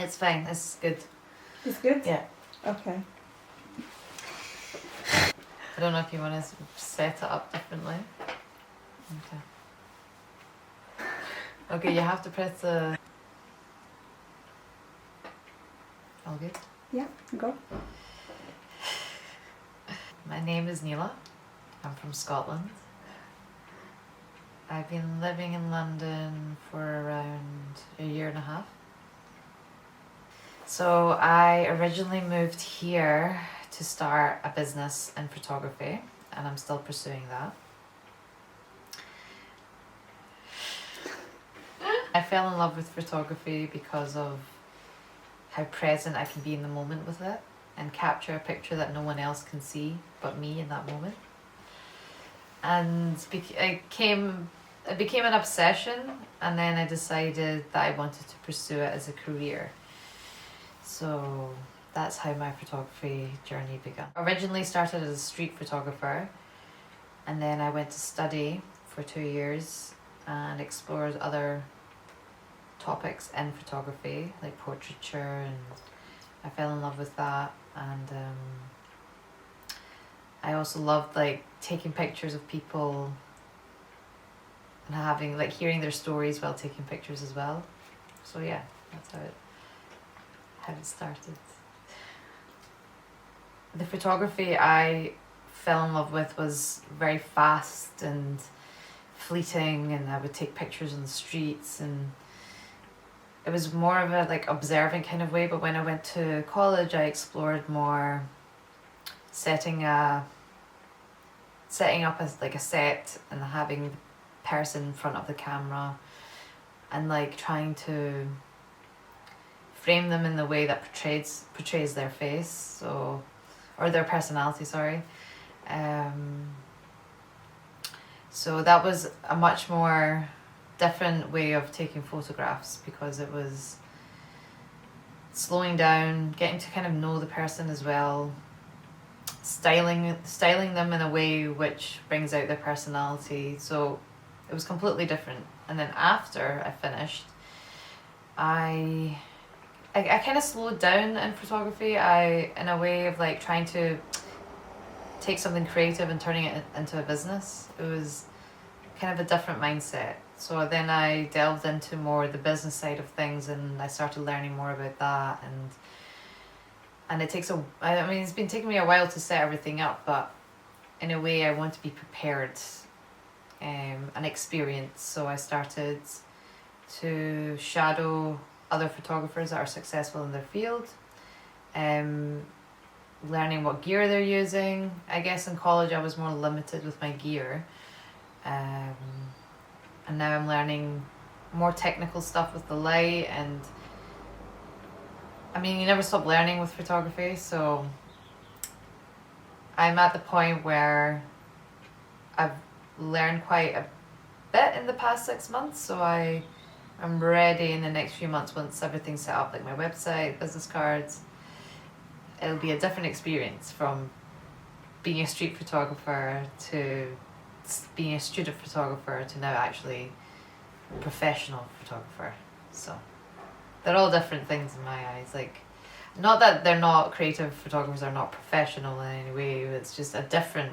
It's fine. It's good. It's good? Yeah. Okay. I don't know if you want to set it up differently. Okay. Okay, you have to press the... All good? Yeah, go. My name is Nila. I'm from Scotland. I've been living in London for around a year and a half. So I originally moved here to start a business in photography, and I'm still pursuing that. I fell in love with photography because of how present I can be in the moment with it and capture a picture that no one else can see but me in that moment. And it became an obsession, and then I decided that I wanted to pursue it as a career. So that's how my photography journey began. Originally started as a street photographer, and then I went to study for 2 years and explored other topics in photography, like portraiture, and I fell in love with that. And I also loved like taking pictures of people and having like hearing their stories while taking pictures as well. So yeah, that's how it started. The photography I fell in love with was very fast and fleeting, and I would take pictures on the streets, and it was more of a like observant kind of way. But when I went to college, I explored more setting up as like a set and having the person in front of the camera and like trying to frame them in the way that portrays their face, or their personality, sorry. So that was a much more different way of taking photographs, because it was slowing down, getting to kind of know the person as well, styling them in a way which brings out their personality. So it was completely different. And then after I finished, I kind of slowed down in photography. In a way of like trying to take something creative and turning it into a business. It was kind of a different mindset. So then I delved into more the business side of things, and I started learning more about that. And it takes it's been taking me a while to set everything up, but in a way I want to be prepared and experienced. So I started to shadow other photographers that are successful in their field, learning what gear they're using. I guess in college I was more limited with my gear, and now I'm learning more technical stuff with the light. And I mean, you never stop learning with photography, so I'm at the point where I've learned quite a bit in the past 6 months, so I'm ready in the next few months, once everything's set up, like my website, business cards. It'll be a different experience from being a street photographer to being a student photographer to now actually a professional photographer. So they're all different things in my eyes. Like, not that they're not, creative photographers are not professional in any way, it's just a different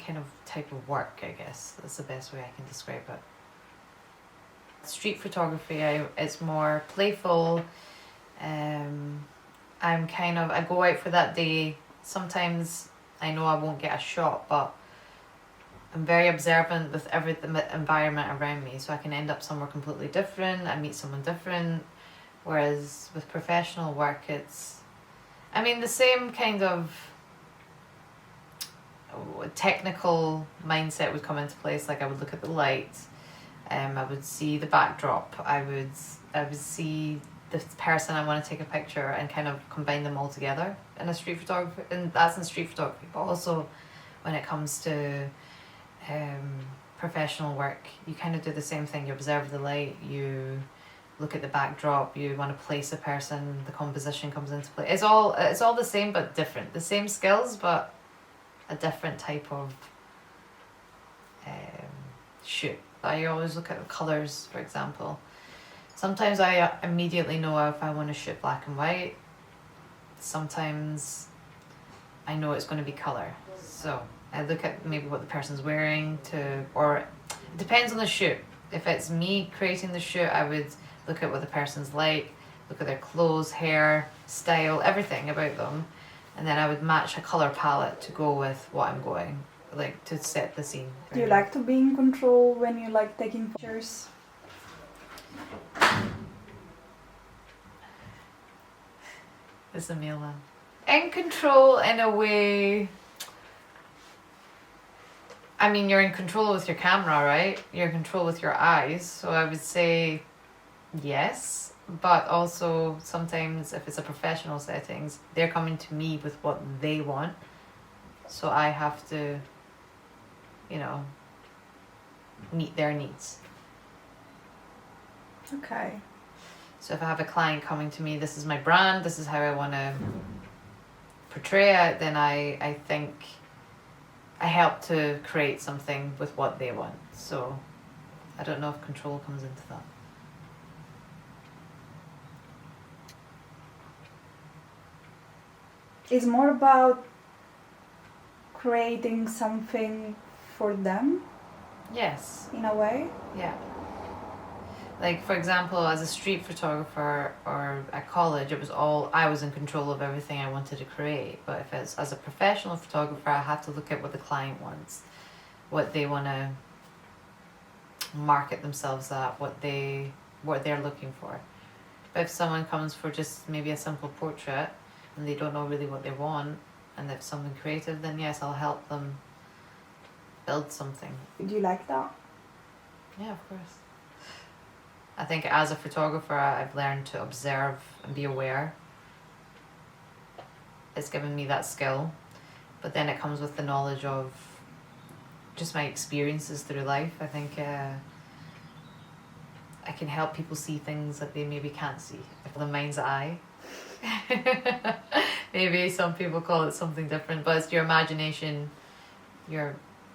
kind of type of work, I guess. That's the best way I can describe it. Street photography, it's more playful. I go out for that day. Sometimes I know I won't get a shot, but I'm very observant with the environment around me, so I can end up somewhere completely different. I meet someone different. Whereas with professional work, the same kind of technical mindset would come into place. Like, I would look at the light, I would see the backdrop, I would see the person I want to take a picture, and kind of combine them all together in a street photography. And that's in street photography, but also when it comes to professional work, you kind of do the same thing. You observe the light, you look at the backdrop, you want to place a person, the composition comes into play. It's all the same but different. The same skills but a different type of shoot. I always look at the colours, for example. Sometimes I immediately know if I want to shoot black and white. Sometimes I know it's going to be color. So I look at maybe what the person's wearing or it depends on the shoot. If it's me creating the shoot, I would look at what the person's like, look at their clothes, hair, style, everything about them. And then I would match a color palette to go with what I'm going, like to set the scene. Do you like to be in control when you like taking pictures? It's Nila. In control in a way. I mean, you're in control with your camera, right? You're in control with your eyes. So I would say yes. But also sometimes if it's a professional settings, they're coming to me with what they want. So I have to, meet their needs. Okay. So if I have a client coming to me, this is my brand, this is how I want to portray it, then I think I help to create something with what they want. So I don't know if control comes into that. It's more about creating something for them, Yes. in a way. Yeah. Like, for example, as a street photographer or at college, it was all, I was in control of everything I wanted to create. But if it's as a professional photographer, I have to look at what the client wants, what they want to market themselves at, what they're looking for. But if someone comes for just maybe a simple portrait and they don't know really what they want, and if something creative, then yes, I'll help them build something. Do you like that? Yeah, of course. I think as a photographer, I've learned to observe and be aware. It's given me that skill. But then it comes with the knowledge of just my experiences through life. I think I can help people see things that they maybe can't see. The mind's eye. Maybe some people call it something different, but it's your imagination.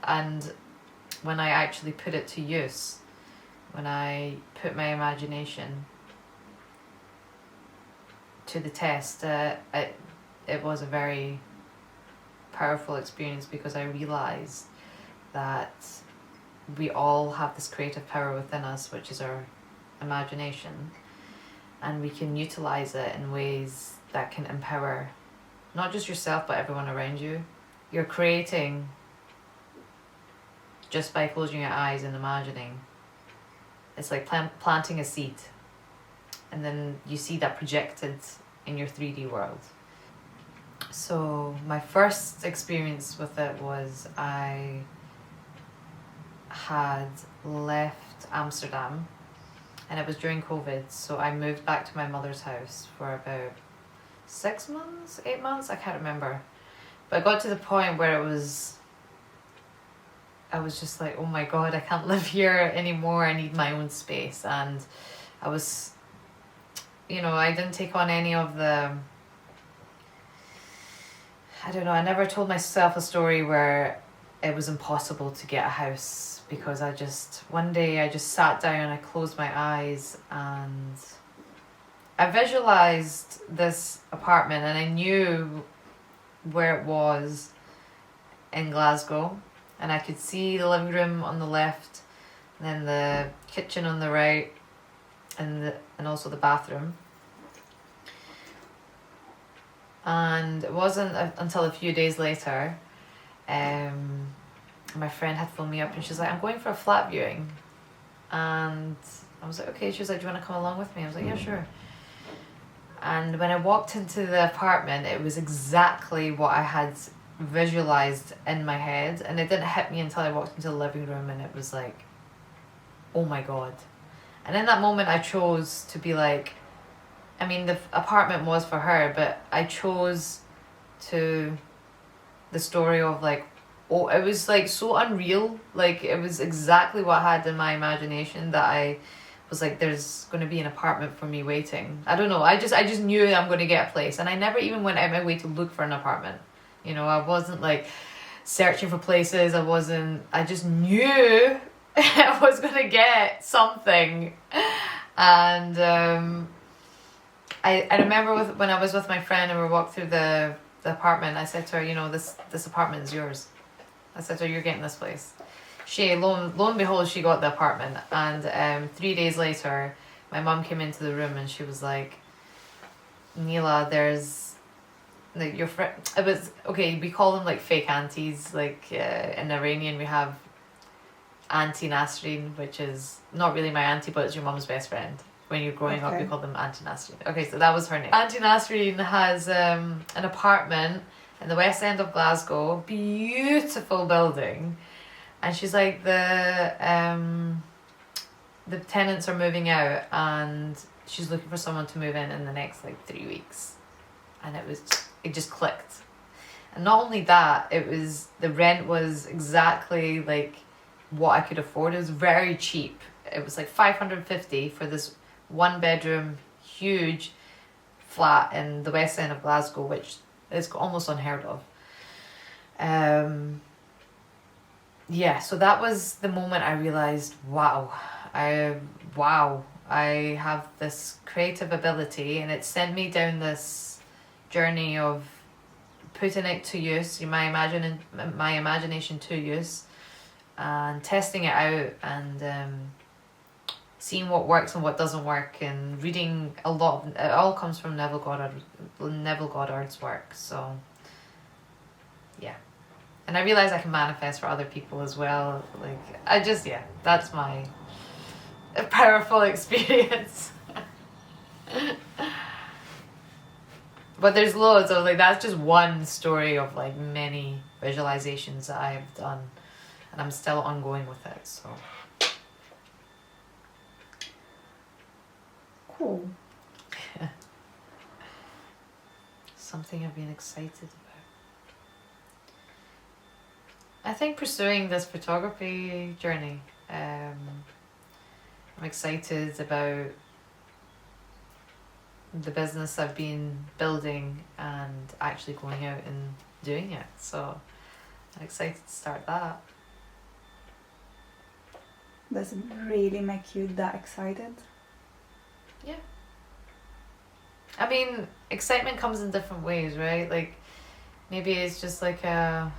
And when I actually put it to use, when I put my imagination to the test, it was a very powerful experience because I realized that we all have this creative power within us, which is our imagination, and we can utilize it in ways that can empower not just yourself but everyone around you. You're creating just by closing your eyes and imagining. It's like planting a seed, and then you see that projected in your 3D world. So my first experience with it was I had left Amsterdam, and it was during COVID, so I moved back to my mother's house for about 6 months, 8 months, I can't remember. But I got to the point where I was just like, oh my God, I can't live here anymore. I need my own space. And I was, I didn't take on any of the, I don't know, I never told myself a story where it was impossible to get a house, because one day I just sat down, I closed my eyes, and I visualized this apartment, and I knew where it was in Glasgow. And I could see the living room on the left, and then the kitchen on the right, and also the bathroom. And it wasn't until a few days later, my friend had phoned me up, and she's like, I'm going for a flat viewing. And I was like, okay. She was like, do you want to come along with me? I was like, yeah, sure. And when I walked into the apartment, it was exactly what I had visualized in my head, and it didn't hit me until I walked into the living room, and it was like, oh my God. And in that moment I chose to be like, I mean, the apartment was for her, but I chose to the story of like, oh, it was like so unreal, like it was exactly what I had in my imagination, that I was like, there's going to be an apartment for me waiting. I don't know, I just knew I'm going to get a place, and I never even went out my way to look for an apartment. I wasn't like searching for places. I just knew I was going to get something. And I remember when I was with my friend and we walked through the apartment, I said to her, this apartment is yours. I said to her, you're getting this place. She, lo and behold, she got the apartment. And 3 days later, my mum came into the room and she was like, Nila, there's like your friend. It was okay. We call them like fake aunties. Like in Iranian, we have Auntie Nasreen, which is not really my auntie, but it's your mum's best friend. When you're growing up, you call them Auntie Nasreen. Okay, so that was her name. Auntie Nasreen has an apartment in the west end of Glasgow, beautiful building, and she's like the tenants are moving out, and she's looking for someone to move in the next like 3 weeks, and it just clicked. And not only that, it was the rent was exactly like what I could afford. It was very cheap. It was like $550 for this 1-bedroom huge flat in the west end of Glasgow, which is almost unheard of. Yeah, so that was the moment I realized, wow, I have this creative ability, and it sent me down this journey of putting it to use, my imagination to use, and testing it out, and seeing what works and what doesn't work, and reading a lot. It all comes from Neville Goddard's work. So yeah, and I realize I can manifest for other people as well. Like that's my powerful experience. But there's loads of that's just one story of like many visualizations that I've done, and I'm still ongoing with it. So cool. Something I've been excited about. I think pursuing this photography journey. I'm excited about the business I've been building and actually going out and doing it. So I'm excited to start that. Does it really make you that excited? Yeah. I mean, excitement comes in different ways, right? Like, maybe it's just like I'm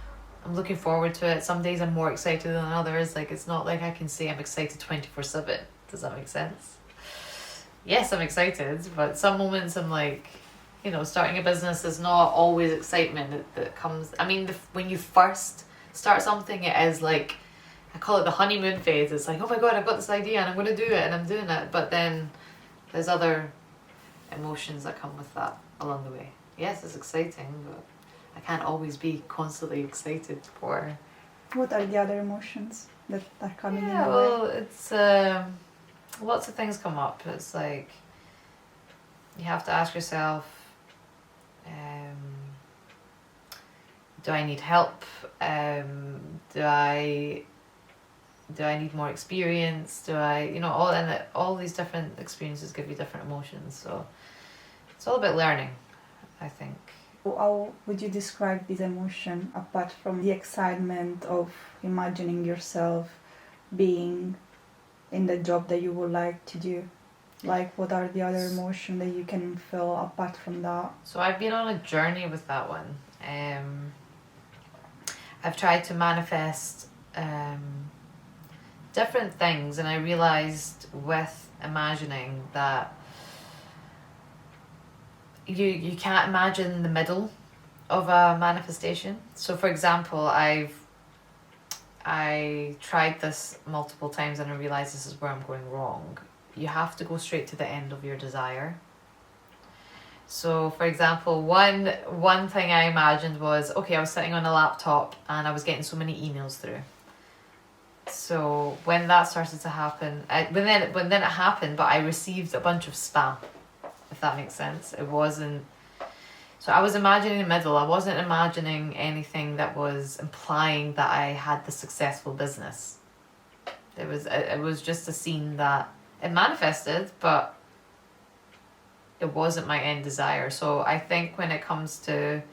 looking forward to it. Some days I'm more excited than others. Like, it's not like I can say I'm excited 24/7. Does that make sense? Yes, I'm excited, but some moments I'm like, starting a business is not always excitement that comes. I mean, when you first start something, it is like, I call it the honeymoon phase. It's like, oh my God, I've got this idea and I'm going to do it, and I'm doing it. But then there's other emotions that come with that along the way. Yes, it's exciting, but I can't always be constantly excited for. What are the other emotions that are coming in the way? Well, it's lots of things come up. It's like you have to ask yourself, do I need help? Do I need more experience? Do I, all these different experiences give you different emotions. So it's all about learning, I think. How would you describe this emotion apart from the excitement of imagining yourself being in the job that you would like to do? Like, what are the other emotions that you can feel apart from that? So I've been on a journey with that one. I've tried to manifest different things, and I realized with imagining that you can't imagine the middle of a manifestation. So for example, I tried this multiple times and I realized this is where I'm going wrong. You have to go straight to the end of your desire. So for example, one thing I imagined was, okay, I was sitting on a laptop and I was getting so many emails through. So when that started to happen, when then it happened, but I received a bunch of spam, if that makes sense. It wasn't. So I was imagining the middle. I wasn't imagining anything that was implying that I had the successful business. It was just a scene that it manifested, but it wasn't my end desire. So I think when it comes to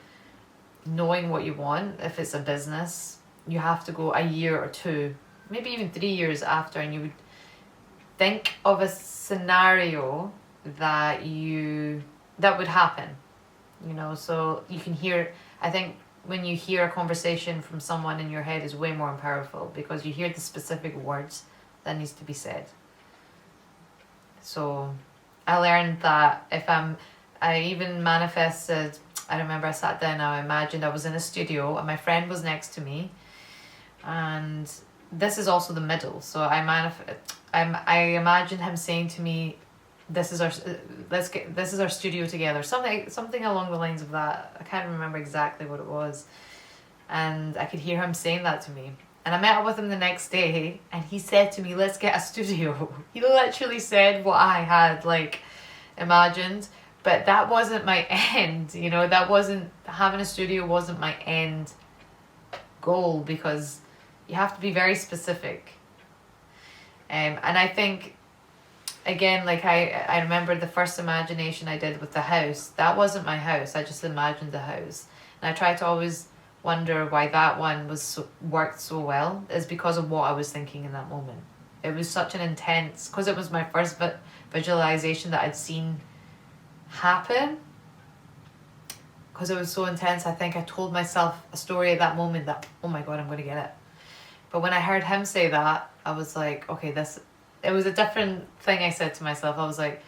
knowing what you want, if it's a business, you have to go a year or two, maybe even 3 years after, and think of a scenario that would happen, you know, so you can hear. I think when you hear a conversation from someone in your head is way more powerful because you hear the specific words that needs to be said. So I learned that I even manifested. I remember I sat down and I imagined I was in a studio and my friend was next to me, and this is also the middle. So I imagined him saying to me, "This is our studio together." Something along the lines of that. I can't remember exactly what it was, and I could hear him saying that to me. And I met up with him the next day, and he said to me, "Let's get a studio." He literally said what I had imagined, but that wasn't my end. You know, that wasn't having a studio wasn't my end goal, because you have to be very specific. And I think, again, I remember the first imagination I did with the house. That wasn't my house. I just imagined the house, and I try to always wonder why that one worked so well is because of what I was thinking in that moment. It was such an intense, because it was my first visualization that I'd seen happen. Because it was so intense, I think I told myself a story at that moment that, oh my God, I'm going to get it. But when I heard him say that, I was like, okay, it was a different thing I said to myself. I was like,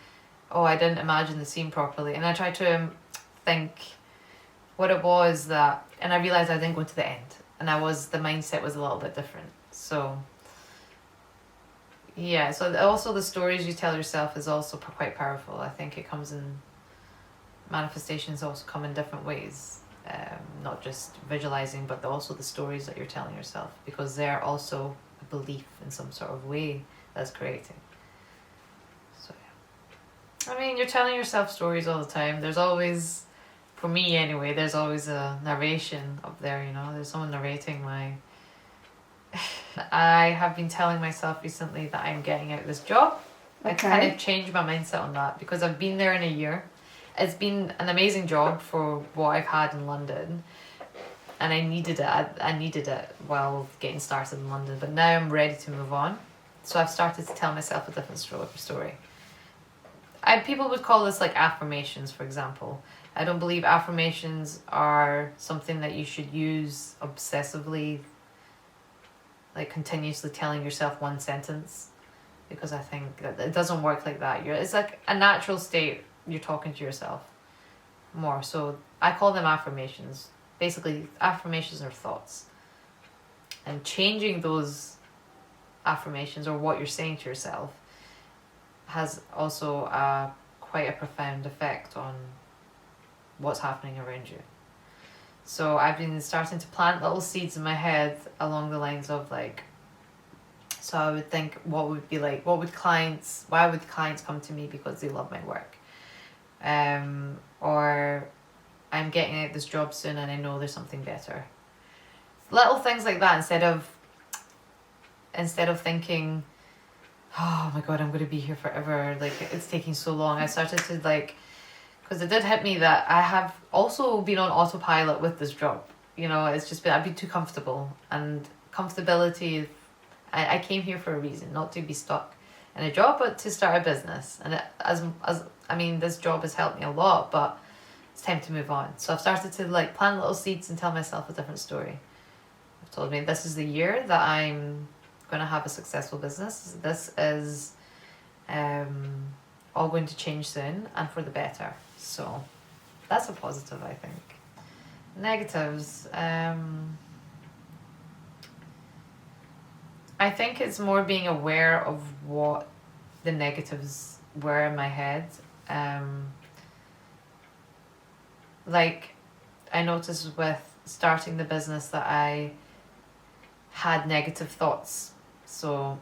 oh, I didn't imagine the scene properly. And I tried to think what it was that, and I realized I didn't go to the end, and the mindset was a little bit different. So yeah, so also the stories you tell yourself is also quite powerful. I think it comes in, manifestations also come in different ways, not just visualizing, but also the stories that you're telling yourself, because they're also a belief in some sort of way that's creating. So yeah, I mean, you're telling yourself stories all the time. There's always, for me anyway, there's always a narration up there, you know, there's someone narrating I have been telling myself recently that I'm getting out of this job. Okay. I kind of changed my mindset on that because I've been there in a year. It's been an amazing job for what I've had in London, and I needed it. I needed it while getting started in London, but now I'm ready to move on. So I've started to tell myself a different story. People would call this affirmations, for example. I don't believe affirmations are something that you should use obsessively, continuously telling yourself one sentence, because I think that it doesn't work like that. It's like a natural state. You're talking to yourself more. So I call them affirmations. Basically, affirmations are thoughts. And changing those affirmations, or what you're saying to yourself, has also quite a profound effect on what's happening around you. So I've been starting to plant little seeds in my head along the lines of so I would think, why would clients come to me? Because they love my work. Or I'm getting out this job soon and I know there's something better. Little things like that, instead of thinking, oh my God, I'm going to be here forever, it's taking so long. I started to because it did hit me that I have also been on autopilot with this job. You know, it's just I've been too comfortable, and comfortability, I came here for a reason, not to be stuck in a job, but to start a business. And this job has helped me a lot, but it's time to move on. So I've started to plant little seeds and tell myself a different story. I've told me this is the year that I'm going to have a successful business. This is all going to change soon, and for the better. So that's a positive, I think. Negatives. I think it's more being aware of what the negatives were in my head. I noticed with starting the business that I had negative thoughts. So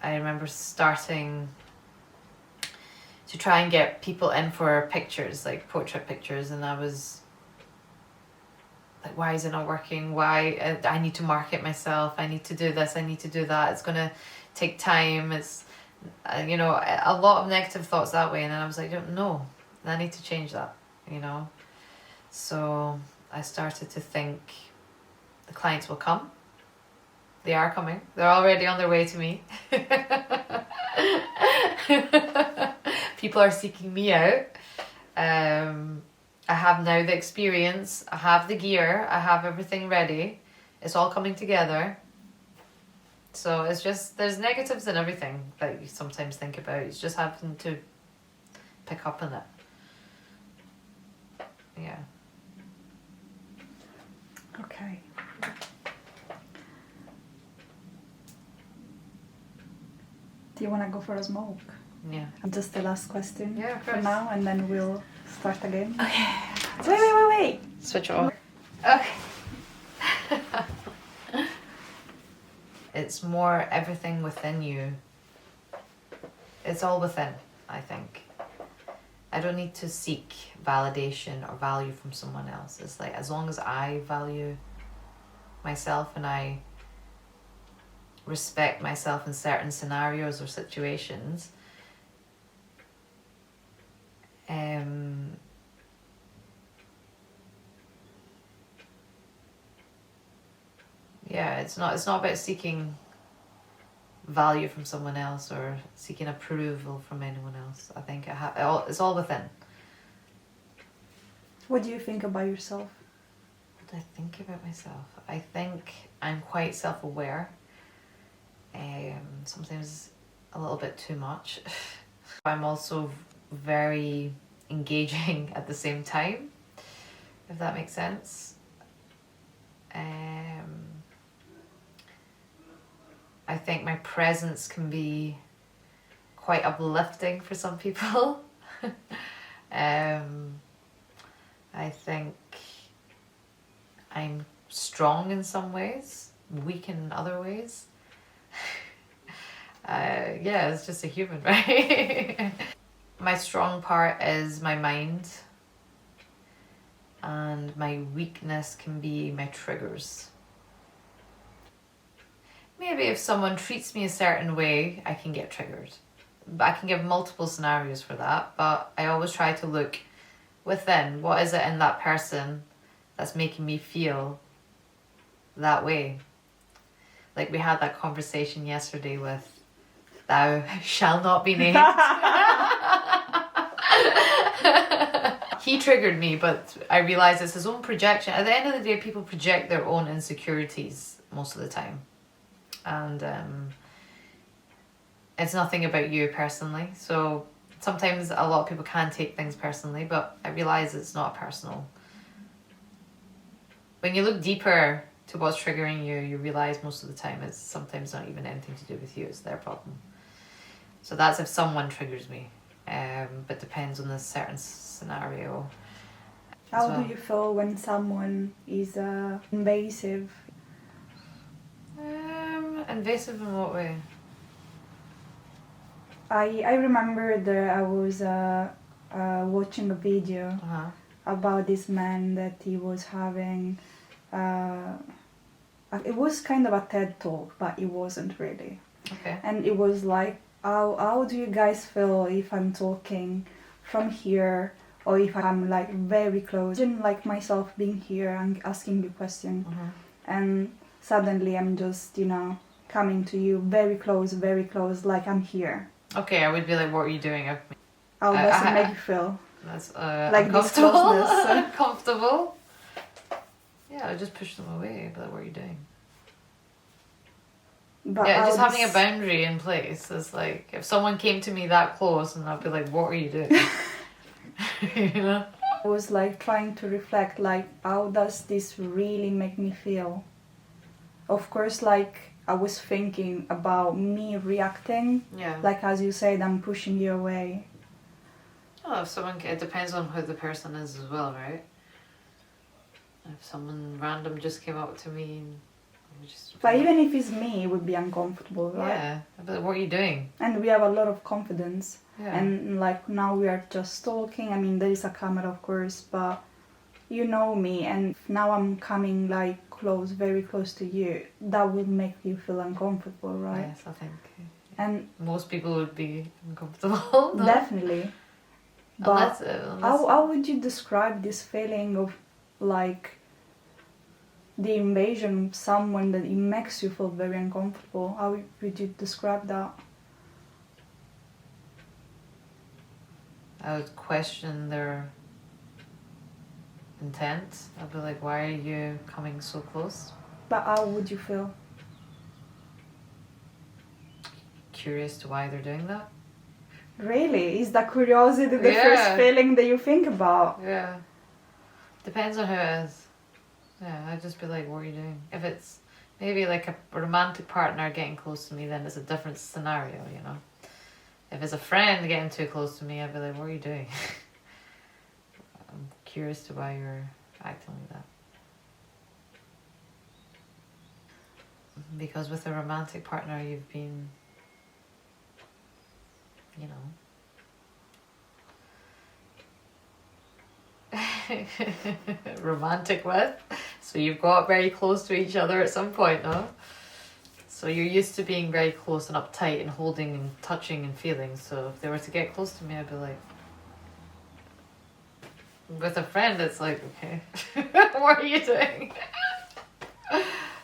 I remember starting to try and get people in for pictures, portrait pictures, and I was why is it not working? Why I need to market myself, I need to do this, I need to do that, it's gonna take time, it's a lot of negative thoughts that way. And then I was like, no, I need to change that, so I started to think the clients will come, They are coming. They're already on their way to me. People are seeking me out. I have now the experience. I have the gear. I have everything ready. It's all coming together. So it's just, there's negatives in everything that you sometimes think about. It's just having to pick up on it. Yeah. Okay. Do you want to go for a smoke? Yeah. Just the last question Yeah, of for course. now, and then we'll start again. Okay. Wait. Switch it off. Okay. It's more everything within you. It's all within, I think. I don't need to seek validation or value from someone else. It's like, as long as I value myself and I respect myself in certain scenarios or situations, yeah, it's not about seeking value from someone else or seeking approval from anyone else. I think it's all within. What do you think about yourself? What do I think about myself? I think I'm quite self-aware. Sometimes a little bit too much. I'm also very engaging at the same time, if that makes sense. I think my presence can be quite uplifting for some people. I think I'm strong in some ways, weak in other ways. Yeah, it's just a human, right? My strong part is my mind, and my weakness can be my triggers. Maybe if someone treats me a certain way, I can get triggered. But I can give multiple scenarios for that, but I always try to look within. What is it in that person that's making me feel that way? Like we had that conversation yesterday with "Thou shall not be named." He triggered me, but I realised it's his own projection. At the end of the day, people project their own insecurities most of the time. And it's nothing about you personally. So sometimes a lot of people can take things personally, but I realise it's not personal. When you look deeper to what's triggering you, you realise most of the time it's sometimes not even anything to do with you, it's their problem. So that's if someone triggers me, but depends on the certain scenario. How do you feel when someone is invasive? Invasive in what way? I remember that I was watching a video about this man that he was having. It was kind of a TED talk, but it wasn't really. Okay. And it was like, how do you guys feel if I'm talking from here, or if I'm like very close? Imagine like myself being here and asking you a question, and suddenly I'm just, coming to you very close, like I'm here. Okay, I would be like, what are you doing? How does it make you feel? That's like this closeness. Uncomfortable. Yeah, I just push them away. But like, what are you doing? But yeah, just having a boundary in place is like, if someone came to me that close, and I'd be like, what are you doing? You know? I was like trying to reflect, like, how does this really make me feel? Of course, like, I was thinking about me reacting. Yeah. Like, as you said, I'm pushing you away. Oh, it depends on who the person is as well, right? If someone random just came up to me and but even if it's me, it would be uncomfortable, right? Yeah, but what are you doing? And we have a lot of confidence. Yeah. And like now we are just talking. I mean, there is a camera, of course, but you know me, and now I'm coming like close, very close to you. That would make you feel uncomfortable, right? Yes, I think. And most people would be uncomfortable. No? Definitely. But unless how would you describe this feeling of like the invasion of someone that it makes you feel very uncomfortable. How would you describe that? I would question their intent. I'd be like, why are you coming so close? But how would you feel? Curious to why they're doing that. Really? Is that curiosity the Yeah. first feeling that you think about? Yeah. Depends on who it is. Yeah, I'd just be like, what are you doing? If it's maybe like a romantic partner getting close to me, then it's a different scenario, you know. If it's a friend getting too close to me, I'd be like, what are you doing? I'm curious to why you're acting like that. Because with a romantic partner, you've been, you know, romantic with. So you've got very close to each other at some point, no? So you're used to being very close and uptight and holding and touching and feeling. So if they were to get close to me, I'd be like, with a friend, it's like, okay, what are you doing?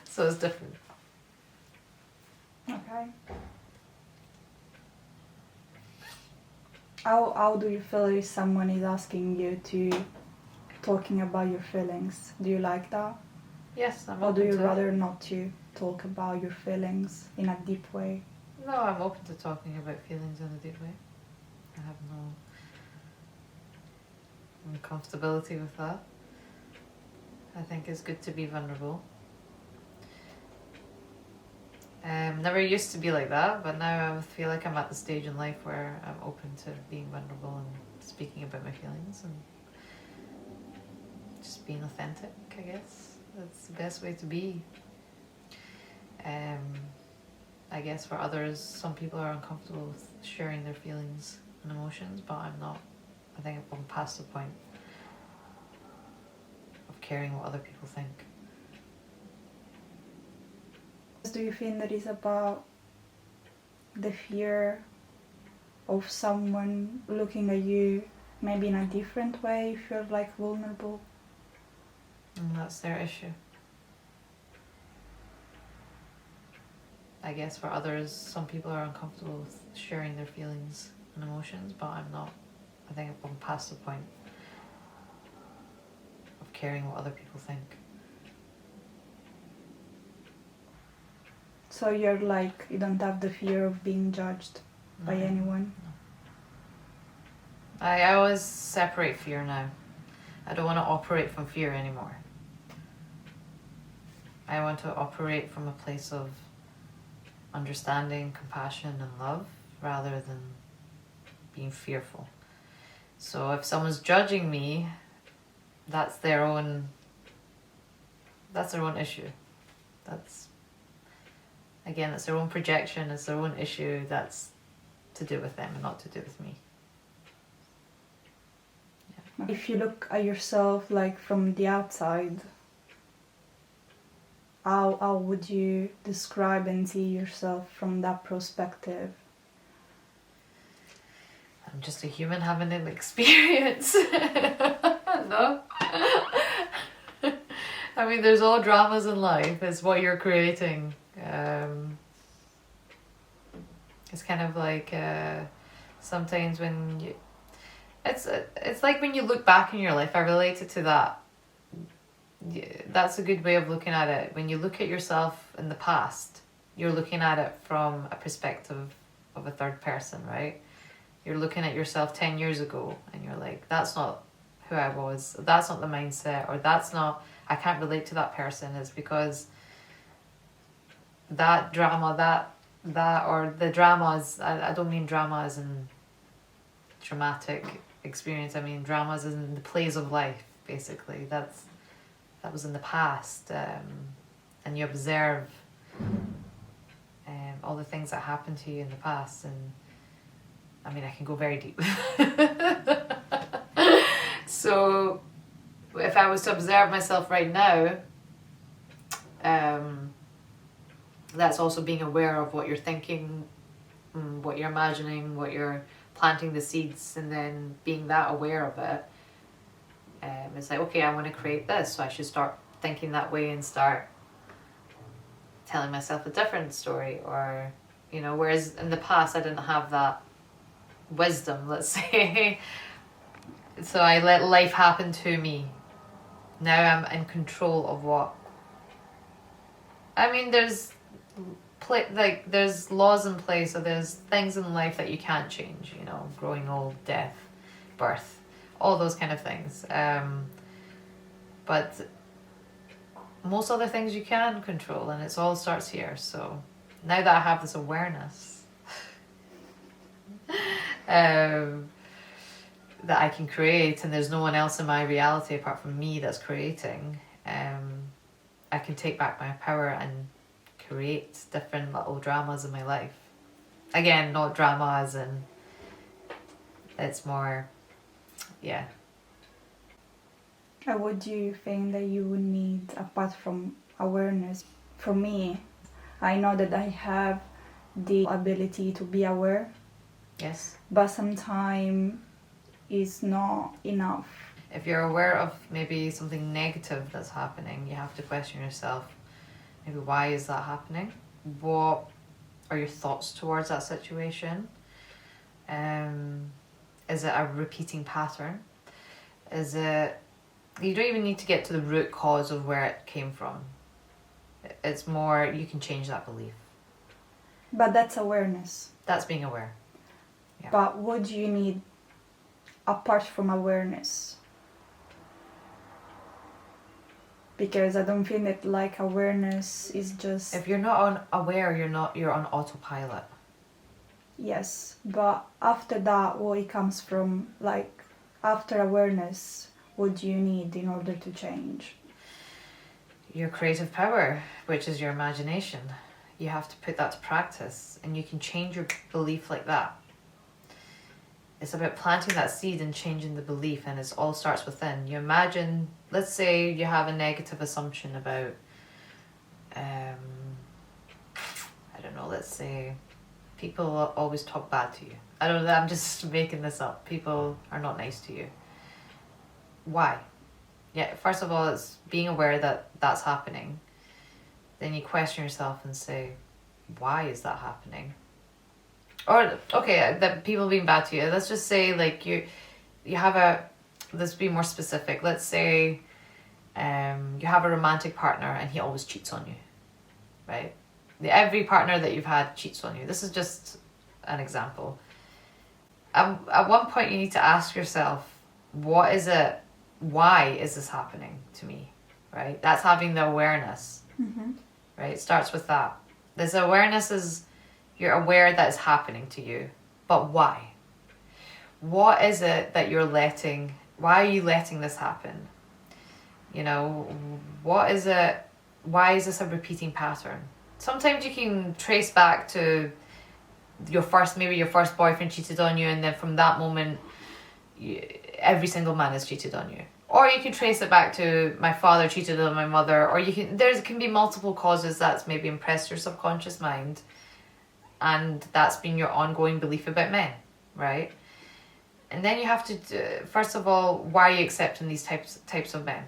So it's different. Okay. How do you feel if someone is asking you to talking about your feelings? Do you like that? Yes, I'm Or do open you to rather not to talk about your feelings in a deep way? No, I'm open to talking about feelings in a deep way. I have no uncomfortability with that. I think it's good to be vulnerable. Never used to be like that, but now I feel like I'm at the stage in life where I'm open to being vulnerable and speaking about my feelings and just being authentic, I guess. That's the best way to be. I guess for others, some people are uncomfortable with sharing their feelings and emotions, but I'm not. I think I'm past the point of caring what other people think. Do you think that is about the fear of someone looking at you maybe in a different way if you're like vulnerable? And that's their issue. I guess for others, some people are uncomfortable with sharing their feelings and emotions, but I'm not. I think I'm past the point of caring what other people think. So you're like, you don't have the fear of being judged by No. anyone? No. I always separate fear now. I don't want to operate from fear anymore. I want to operate from a place of understanding, compassion, and love rather than being fearful. So if someone's judging me, that's their own issue. That's their own projection, it's their own issue. That's to do with them and not to do with me. Yeah. If you look at yourself like from the outside, how would you describe and see yourself from that perspective? I'm just a human having an experience. No? I mean, there's all dramas in life. It's what you're creating. It's kind of like sometimes when you... It's like when you look back in your life, I relate it to that. That's a good way of looking at it. When you look at yourself in the past, you're looking at it from a perspective of a third person, right? You're looking at yourself 10 years ago and you're like, that's not who I was, that's not the mindset, or that's not, I can't relate to that person. It's because that drama, or the dramas, I don't mean drama as in traumatic experience, I mean dramas as in the plays of life, basically. That was in the past, and you observe all the things that happened to you in the past, and I mean, I can go very deep. So if I was to observe myself right now, that's also being aware of what you're thinking, what you're imagining, what you're planting the seeds, and then being that aware of it. It's like, okay, I want to create this, so I should start thinking that way and start telling myself a different story, or whereas in the past I didn't have that wisdom, let's say. So I let life happen to me. Now I'm in control of what. I mean, there's laws in place, so there's things in life that you can't change. Growing old, death, birth, all those kind of things. But most other things you can control, and it all starts here. So now that I have this awareness that I can create, and there's no one else in my reality apart from me that's creating, I can take back my power and create different little dramas in my life. Again, not drama as in, it's more, yeah. And what do you think that you would need apart from awareness? For me, I know that I have the ability to be aware. Yes. But sometimes it's not enough. If you're aware of maybe something negative that's happening, you have to question yourself, maybe why is that happening? What are your thoughts towards that situation? Is it a repeating pattern? You don't even need to get to the root cause of where it came from. It's more, you can change that belief. But that's awareness. That's being aware. Yeah. But what do you need apart from awareness? Because I don't think that like awareness is just... If you're not aware, you're on autopilot. Yes, but after that, what it comes from, like after awareness, what do you need in order to change? Your creative power, which is your imagination. You have to put that to practice, and you can change your belief like that. It's about planting that seed and changing the belief, and it all starts within. You imagine, let's say you have a negative assumption about, I don't know, let's say people always talk bad to you. I don't know, I'm just making this up. People are not nice to you. Why? Yeah, first of all, it's being aware that that's happening. Then you question yourself and say, why is that happening? Or, okay, that people being bad to you. Let's just say, like, you have let's be more specific. Let's say you have a romantic partner and he always cheats on you, right? Every partner that you've had cheats on you. This is just an example. At one point, you need to ask yourself, what is it? Why is this happening to me, right? That's having the awareness, right? It starts with that. This awareness is, you're aware that it's happening to you, but why? What is it that why are you letting this happen? What is it? Why is this a repeating pattern? Sometimes you can trace back to maybe your first boyfriend cheated on you, and then from that moment, every single man has cheated on you. Or you can trace it back to my father cheated on my mother, or there can be multiple causes that's maybe impressed your subconscious mind, and that's been your ongoing belief about men, right? And then you have to, first of all, why are you accepting these types of men?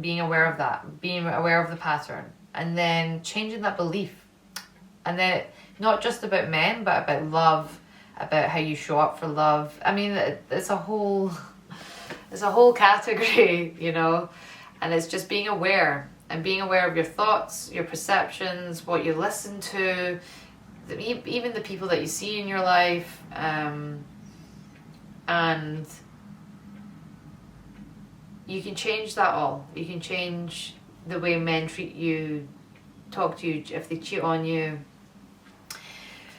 Being aware of that, being aware of the pattern, and then changing that belief. And then not just about men, but about love, about how you show up for love. I mean, it's a whole category, and it's just being aware, and being aware of your thoughts, your perceptions, what you listen to, even the people that you see in your life, and you can change that all. You can change the way men treat you, talk to you, if they cheat on you.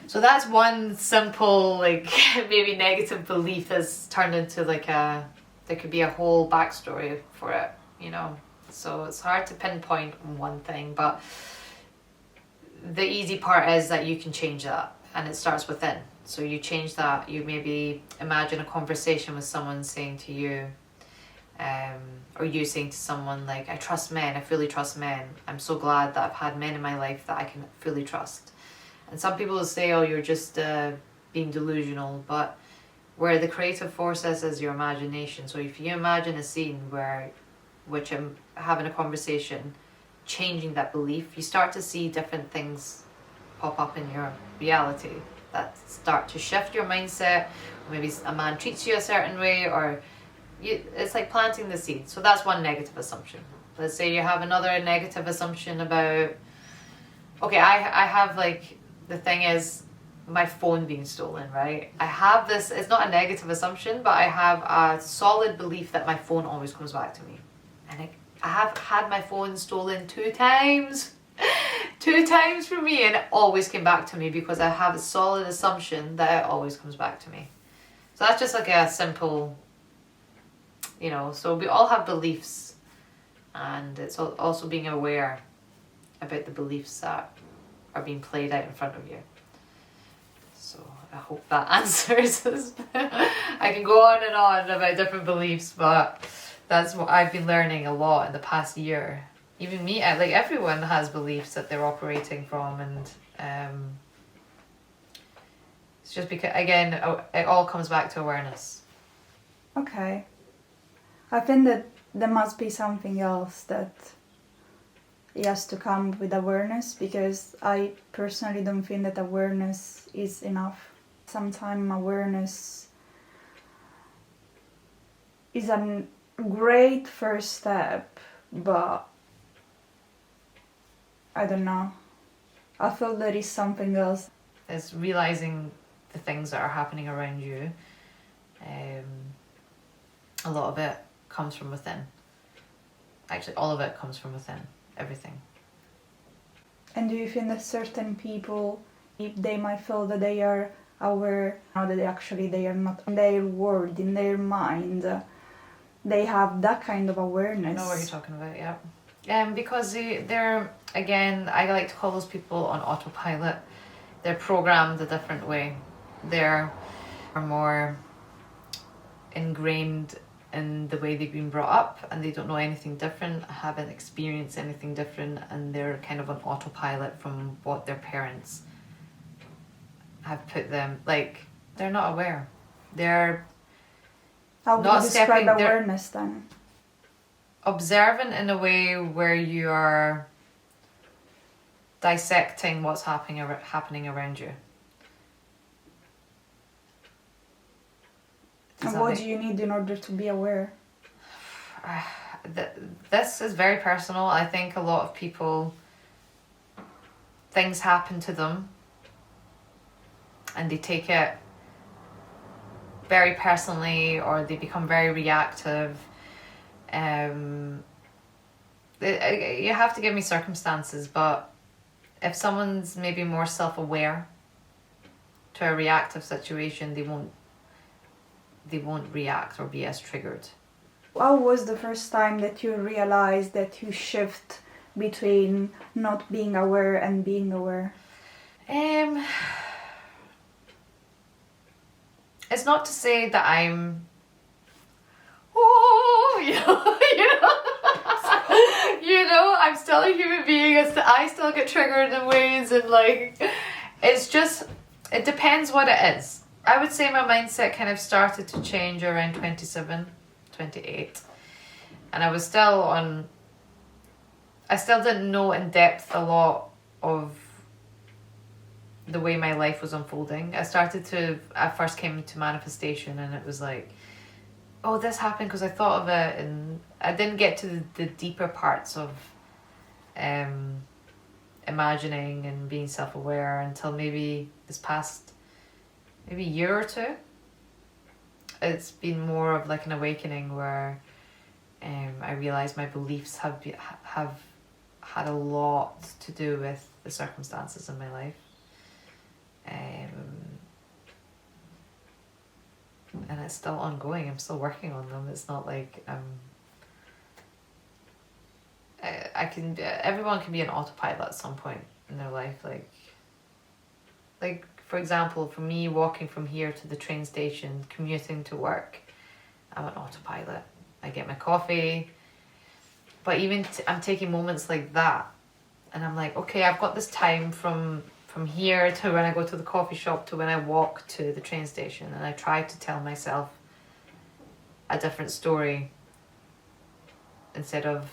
So that's one simple, maybe negative belief that's turned into there could be a whole backstory for it, So it's hard to pinpoint one thing, but the easy part is that you can change that, and it starts within. So you change that. You maybe imagine a conversation with someone saying to you, or you saying to someone like, I trust men, I fully trust men. I'm so glad that I've had men in my life that I can fully trust. And some people will say, oh, you're just being delusional, but where the creative force is your imagination. So if you imagine a scene where which I'm having a conversation, changing that belief, you start to see different things pop up in your reality that start to shift your mindset. Maybe a man treats you a certain way, or it's like planting the seed. So that's one negative assumption. Let's say you have another negative assumption about, okay, I have like, the thing is my phone being stolen, right? I have this, it's not a negative assumption, but I have a solid belief that my phone always comes back to me. And I have had my phone stolen 2 times. 2 times from me, and it always came back to me because I have a solid assumption that it always comes back to me. So that's just like a simple, so we all have beliefs, and it's also being aware about the beliefs that are being played out in front of you. So I hope that answers this. I can go on and on about different beliefs, but that's what I've been learning a lot in the past year. Even me, like everyone has beliefs that they're operating from, and it's just because, again, it all comes back to awareness. Okay. I think that there must be something else that has to come with awareness, because I personally don't think that awareness is enough. Sometimes awareness is a great first step, but I don't know. I feel there is something else. It's realizing the things that are happening around you. A lot of it comes from within. Actually, all of it comes from within. Everything. And do you think that certain people, if they might feel that they are aware, or that they are not in their world, in their mind, they have that kind of awareness? I know what you're talking about, yeah. Because they're, again, I like to call those people on autopilot. They're programmed a different way. They're more ingrained in the way they've been brought up, and they don't know anything different, haven't experienced anything different, and they're kind of on autopilot from what their parents have put them, like, they're not aware. They're How would you describe awareness then? Observant in a way where you are dissecting what's happening around you. And what do you need in order to be aware? This is very personal. I think a lot of people, things happen to them and they take it very personally, or they become very reactive. You have to give me circumstances, but if someone's maybe more self-aware to a reactive situation, they won't react or be as triggered. How was the first time that you realized that you shift between not being aware and being aware? It's not to say that I'm I'm still a human being. I still get triggered in ways, and like, it's just, it depends what it is. I would say my mindset kind of started to change around 27, 28. And I still didn't know in depth a lot of the way my life was unfolding. I first came to manifestation, and it was like, oh, this happened because I thought of it, and I didn't get to the deeper parts of imagining and being self-aware until maybe this past year or two. It's been more of like an awakening where I realized my beliefs have had a lot to do with the circumstances in my life. And it's still ongoing. I'm still working on them. It's not like everyone can be an autopilot at some point in their life. Like for example, for me, walking from here to the train station, commuting to work, I'm an autopilot. I get my coffee, but even I'm taking moments like that, and I'm like, okay, I've got this time from here to when I go to the coffee shop to when I walk to the train station, and I try to tell myself a different story instead of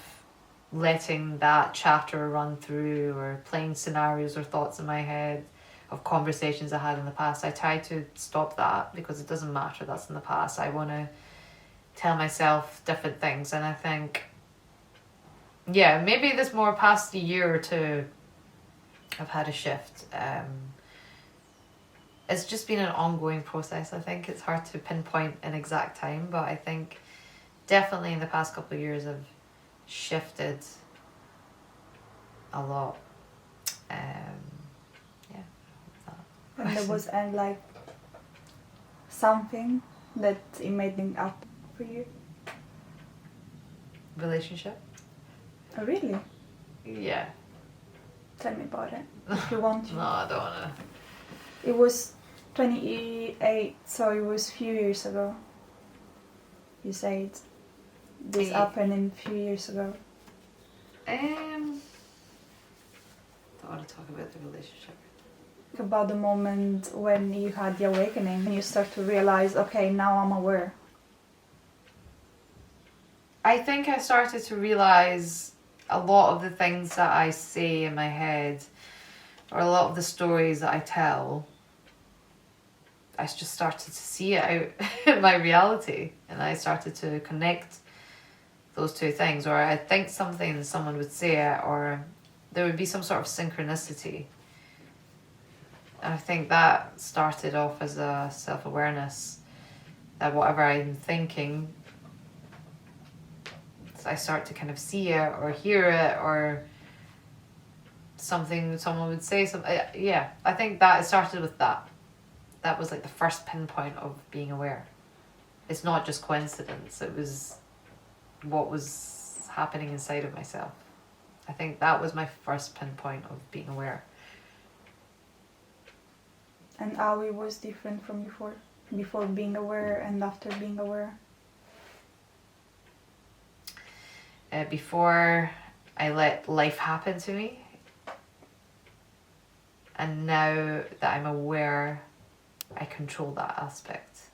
letting that chapter run through or playing scenarios or thoughts in my head of conversations I had in the past. I try to stop that because it doesn't matter, that's in the past. I want to tell myself different things, and I think, yeah, maybe this more past a year or two I've had a shift. It's just been an ongoing process. I think it's hard to pinpoint an exact time, but I think definitely in the past couple of years I've shifted a lot. Yeah. And there was like something that it made things up for you. Relationship? Oh, really? Yeah. Tell me about it if you want to. No, I don't wanna. It was 28, so it was a few years ago. You said this happened a few years ago. Don't want to talk about the relationship. About the moment when you had the awakening and you start to realize, okay, now I'm aware. I think I started to realize a lot of the things that I say in my head, or a lot of the stories that I tell, I just started to see it out in my reality, and I started to connect those two things. Or I think something and someone would say it, or there would be some sort of synchronicity. And I think that started off as a self-awareness, that whatever I'm thinking, I start to kind of see it or hear it, or something someone would say. Yeah, I think that it started with that. That was like the first pinpoint of being aware. It's not just coincidence. It was what was happening inside of myself. I think that was my first pinpoint of being aware. And how it was different from before being aware and after being aware? Before I let life happen to me, and now that I'm aware, I control that aspect.